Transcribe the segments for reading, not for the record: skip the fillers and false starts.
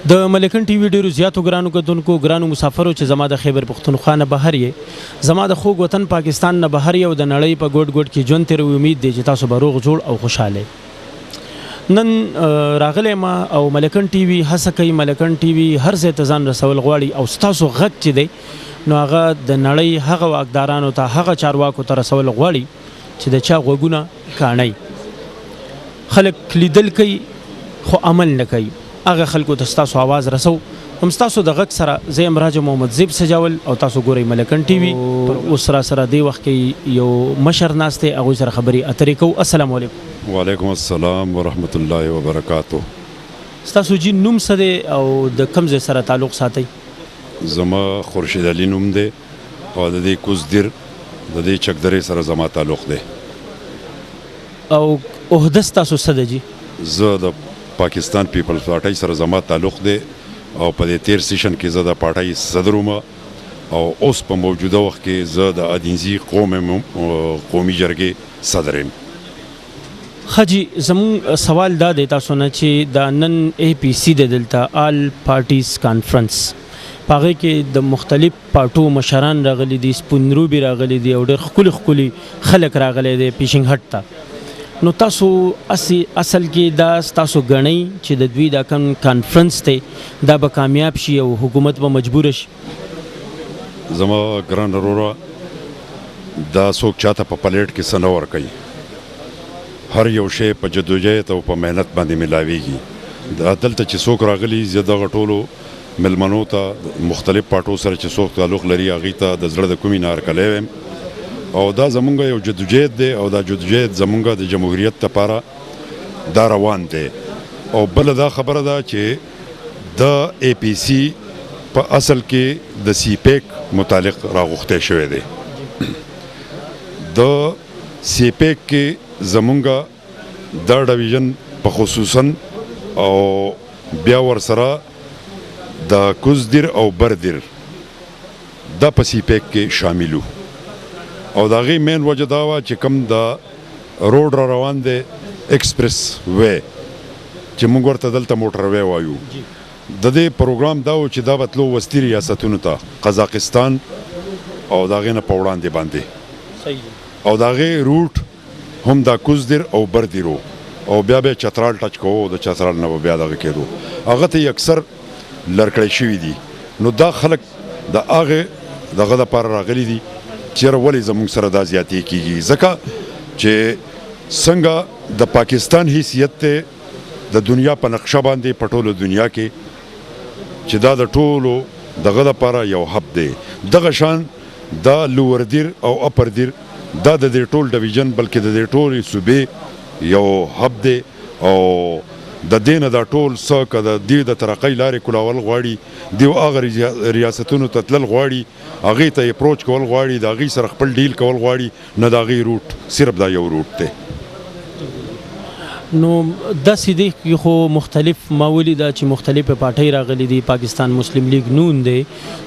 د ملکن ټي وي ډیرو زیاتو ګرانو کتونکو ګرانو مسافرو چې زما د خیبر پختونخوا نه بهر یې زما د خوږ وطن پاکستان نه بهر یې او د نړۍ په ګوټ ګوټ کې ژوند تیروي امید دی چې تاسو به روغ جوړ او خوشحاله نن راغلی ما او ملکن ټي وي هڅه کوي ملکن ټي وي هر ځای ته ځان رسول غواړي او ستاسو غږ چې دی نو هغه د نړۍ هغه واکدارانو ته هغه چارواکو ته رسول غواړي چې د چا غوږونه کاڼئ خلک لیدل کوي خو عمل نه کوي هغه خلکو ته ستاسو आवाज رسو هم ستاسو د غږ سره زه یم راجه محمد زیب سجاول او تاسو ګورئ ملکن ټي وي اوس را سره دی وخت کې یو مشر ناست دی هغوی سره خبرې اترې کوو. السلام علیکم. وعلیکم السلام ورحمت الله وبرکاتو. ستاسو جی نوم څه دی او د کوم ځای سره تعلق ساتئ؟ زما خورشید علي نوم دی او د دې کوزدیر د دې چکدرې سره زما تعلق دی. او عهده ستاسو څه ده جی؟ زه د پاکستان پیپلز پارټۍ سره زما تعلق دی او په دې تیر سیشن کې زه د پارټۍ صدر وم او اوس په موجوده وخت کې زه د ادینزي قومي جرګې صدر یم. خجی زمون سوال دا دی تاسو نه چې دا نن اے پی سی د دلته آل پارټیز کانفرنس پاغه کې د مختلف پارټو مشران راغلي دي سپونروبي راغلي دي او ډېر ښکلي خلک راغلي دي پیشنګ هټ ته. نو تاسو اصل کې دا تاسو غنئ چې د دوی دا کانفرنس ته دا به کامیاب شي او حکومت به مجبور شي؟ زما ګران وروره دا څوک چاته په پلیټ کې څه نه ورکوي. هر یو شی په جدوجہد او په محنت باندې ملاویږي. دا دلته چې څوک راغلي زه دغه ټولو ملمنو ته مختلف پارټو سره چې څوک تعلق لري هغوی ته د زړه د کومې نه هرکلی ویم او دا زمونږ یو جدوجہد دی او دا جدوجہد زمونږ د جمهوریت لپاره دا روان دی. او بله دا خبره ده چې د اے پی سی په اصل کې د سی پیک متعلق راغوښتی شوی دی. د سی پیک کې زمونږ دا ډویژن په خصوصا او بیا ورسره د کوزدیر او بردیر دا په سی پیک کې شاملو او د هغې مین وجه دا وه چې کوم د روډ را روان دی ایکسپریس وی چې موږ ورته دلته موټر وی وایو. د دې پروګرام دا و چې دا به تلو وسطي ریاستونو ته قزاقستان او د هغې نه په وړاندې باندې او د هغې روټ هم دا کوزدیر او بردیر او بیا به چترال ټچ کوو د چترال نه به بیا دغه کېدو هغه ته یې اکثر لرکړی شوي دي. نو دا خلک د هغې دغه دپاره راغلي دي چیرې ولې زموږ سره دا زیاتې کېږي ځکه چې څنګه د پاکستان حیثیت ته د دنیا په نقشه باندې په ټولو دنیا کې چې دا د ټولو دغه دپاره یو هب دی. دغه شان دا لوردیر او اپردیر دا د دې ټول ډویژن بلکې د دې ټولې صوبې یو هب دی او د دې نه دا ټول څه که د دې د ترقۍ لارې کولول غواړي دیو هغه ریاستونو ته تلل غواړي هغې ته اپروچ کول غواړي د هغې سره خپل ډیل کول غواړي نه د هغې روټ صرف دا یو روټ دی. نو داسې دی خو مختلف ما ولیده چې مختلفې پارټۍ راغلي دي پاکستان مسلم لیگ نون دی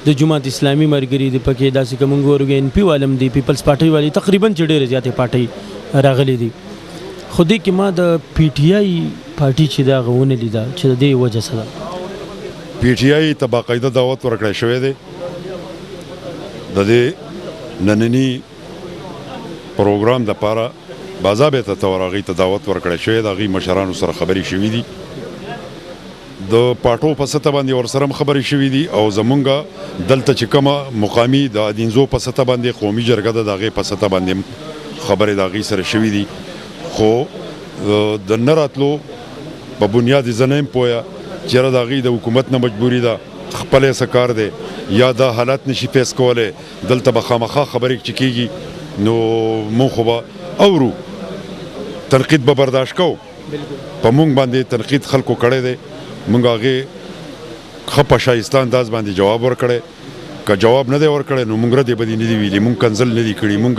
د جماعت اسلامي ملګري دي پکې داسې که موږ ورګو ان پي والم دي پیپلز پارټۍ والي تقریبا چې ډېرې زیاتې پارټۍ راغلي دي. خو دې کې ما د پی ټي آی پارټي چې دا هغه ونه لیده چې د دې وجه څه ده؟ پی ټي آی ته باقاعده دعوت ورکړی شوی دی. د دې ننني پروګرام دپاره باضابطه طور هغوی ته دعوت ورکړی شوی د هغوی مشرانو سره خبرې شوي دي د پارټو په سطح باندې ورسره هم خبرې شوي دي او زمونږ دلته چې کومه مقامي د ادینزو په سطح باندې قومي جرګه ده د هغې په سطح باندې خبرې د هغوی سره شوي دي. خو د نه راتلو په بنیاد زه نه یم پوهه چېرې د هغوی د حکومت نه مجبوري ده خپلی څه کار دی یا دا حالات نشي فیس کولی دلته به خامخا خبرې چې کېږي نو مونږ خو به اورو تنقید به برداشت کوو. په مونږ باندې تنقید خلکو کړی دی مونږ هغې ښه په ښایسته انداز باندې جواب ورکړی که جواب نه دی ورکړی نو مونږ ردې بدې نه دي ویلي مونږ کنځل نه دي کړي مونږ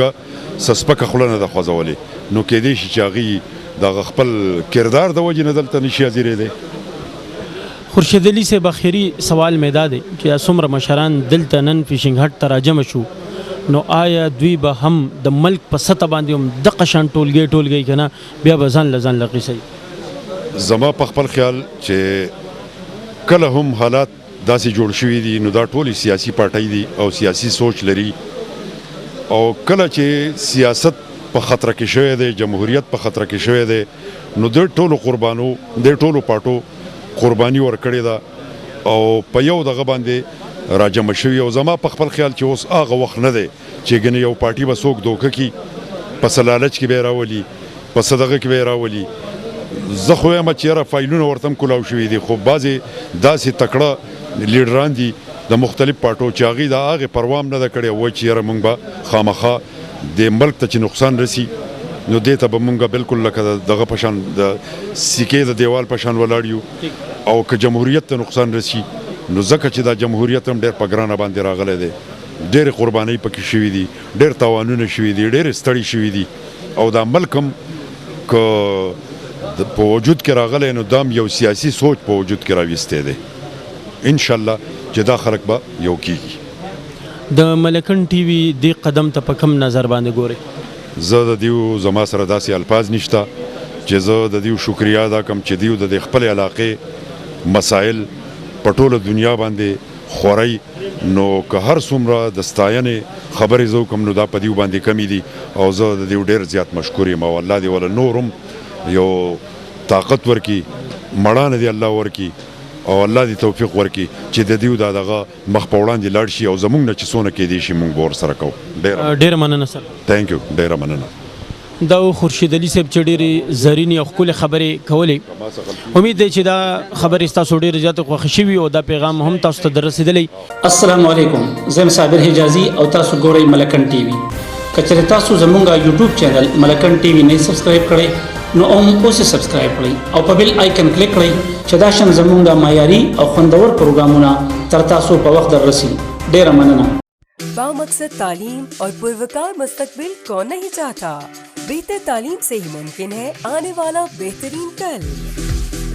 څه سپکه خوله نه ده خوځولې نو کیدای شي چې هغوی دغه خپل کردار د وجې نه دلته نشي حاضرېدی. خورشید علي صاحب اخري سوال مې دا دی چې څومره مشران دلته نن فیشنګ هټ ته راجمع شو نو آیا دوی به هم د ملک په سطح باندې هم دغه شان ټولګۍ که نه بیا به ځان له ځان لقیسوي؟ زما په خپل خیال چې کله هم حالات داسې جوړ شوي دي نو دا ټولې سیاسي پارټۍ دي او سیاسي سوچ لري او کله چې سیاست په خطر کې شوی دی جمهوریت په خطر کې شوی دی نو د ټولو پارټو قرباني ورکړې ده او په یو دغه باندې راجمع شوي او زما په خپل خیال چې اوس هغه وخت نه دی چې ګنې یو پارټي به څوک دوکه کي په سلالچ کې به یې راولي په صدقه کې به یې راولي زه خو یم چې یاره فایلونه ورته هم کولاو شوي دي خو بعضې داسې تکړه لیډران دي د مختلف پارټو چې هغوی د هغې پروا هم نه ده کړې وایي چې یاره موږ به خامخا د ملک ته چې نقصان رسي نو دې ته به مونږ بالکل لکه دغه په شان د سکې د دیوال په شان ولاړ یو او که جمهوریت ته نقصان رسي نو ځکه چې دا جمهوریت هم ډېر په ګرانه باندې راغلی دی ډېرې قربانۍ پکې شوي دي ډېر تاوانونه شوي دي ډېرې ستړي شوي دي او دا ملک هم که په وجود کې راغلی نو دا هم یو سیاسي سوچ په وجود کې راویستی دی انشاءالله چې دا خلک به یو کیږي د ملکن ټي وي دې قدم ته په کوم نظر باندې ګورئ زه د دیو زما سره داسې الفاظ نشته چې زه د دیو شکریا ادا کوم چې دیو د خپل علاقې مسائل په ټوله دنیا باندې خوري نو که هر څومره د ستاینې خبرې زه وکړم نو دا په دیو باندې کمی دي او زه د دیو ډېر زیات مشکور یم او الله دې وله نور هم یو طاقت ورکړي مړانه دې الله ورکړي او الله دې توفیق ورکړي چې د دیو دغه مخ په وړاندې لاړ شي او زموږ نه چې څونه کېدی شي موږ به ورسره کوو ډېره مننه سر تھینک یو ډېره مننه دا خورشید علي صاحب چې ډېرې زرینې او ښکلې خبرې کولې امید دی چې دا خبرې ستاسو ډېرې زیاتې خوښې شوي او دا پیغام هم تاسو ته در رسېدلی السلام علیکم زه یم صابر حجازي او تاسو ګورئ ملکن ټي وي که چېرې تاسو زموږ یوټیوب چینل ملکن ټي وي نه سبسکرایب کړئ نو اوس یې سبسکرایب کړئ او په بیل آیکن کلیک کړئ چې دا شان زموږ معیاري او خوندور پروګرامونه تر تاسو په وخت در رسي ډېره مننه बामकसद तालीम और पुरवकार मुस्तकबिल कौन नहीं चाहता। बेहतर तालीम से ही मुमकिन है आने वाला बेहतरीन कल।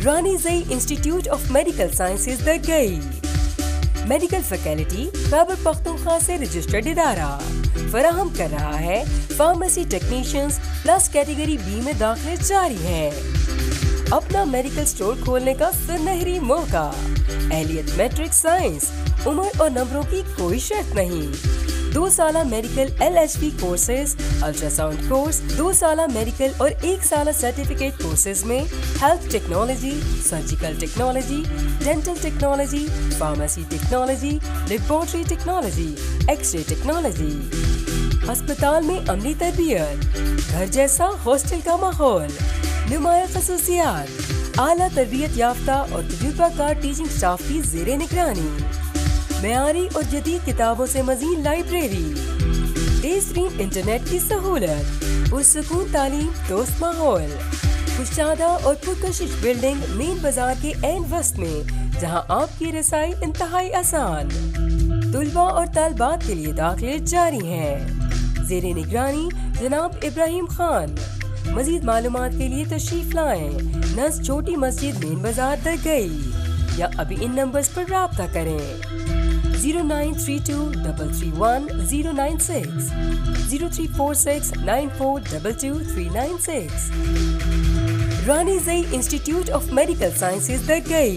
Ranizai institute of medical sciences Dargai medical faculty Khyber Pakhtunkhwa से रजिस्टर्ड इदारा फराहम कर रहा है pharmacy technicians plus category B में दाखिले जारी हैं। अपना मेडिकल स्टोर खोलने का सुनहरी मौका। एहलियत मैट्रिक साइंस उम्र और नंबरों की कोई शर्त नहीं। 2 साला medical LHP courses, ultrasound course, 2 साला मेडिकल और 1 साला सर्टिफिकेट कोर्सेज में health technology, surgical technology, dental technology, pharmacy technology, laboratory technology, x-ray technology. अस्पताल में अमली तरबियत, घर जैसा हॉस्टल का माहौल, नुमाया खसूसियात, आला तरबियत याफ्ता और तजुर्बाकार टीचिंग स्टाफ की ज़ेरे निगरानी, मेयारी और जदीद किताबों से मज़ीद लाइब्रेरी, तेज़रीन इंटरनेट की सहूलत, पुरसुकून तालीम दोस्त माहौल, कुशादा और पुरकशिश बिल्डिंग मेन बाजार के ऐन वस्त में जहां आपकी रसाई इंतहाई आसान। तुलबा और तालबात के लिए दाखिले जारी हैं। ज़ेरे निगरानी जनाब इब्राहिम खान। मज़ीद मालूमात के लिए तशरीफ़ लाएं। नस छोटी मस्जिद मेन बाजार दरगई या अभी इन नंबर्स पर राब्ता करें 0932331096 034694222396। रानी ज़ई इंस्टीट्यूट ऑफ मेडिकल साइंसेज दरगई।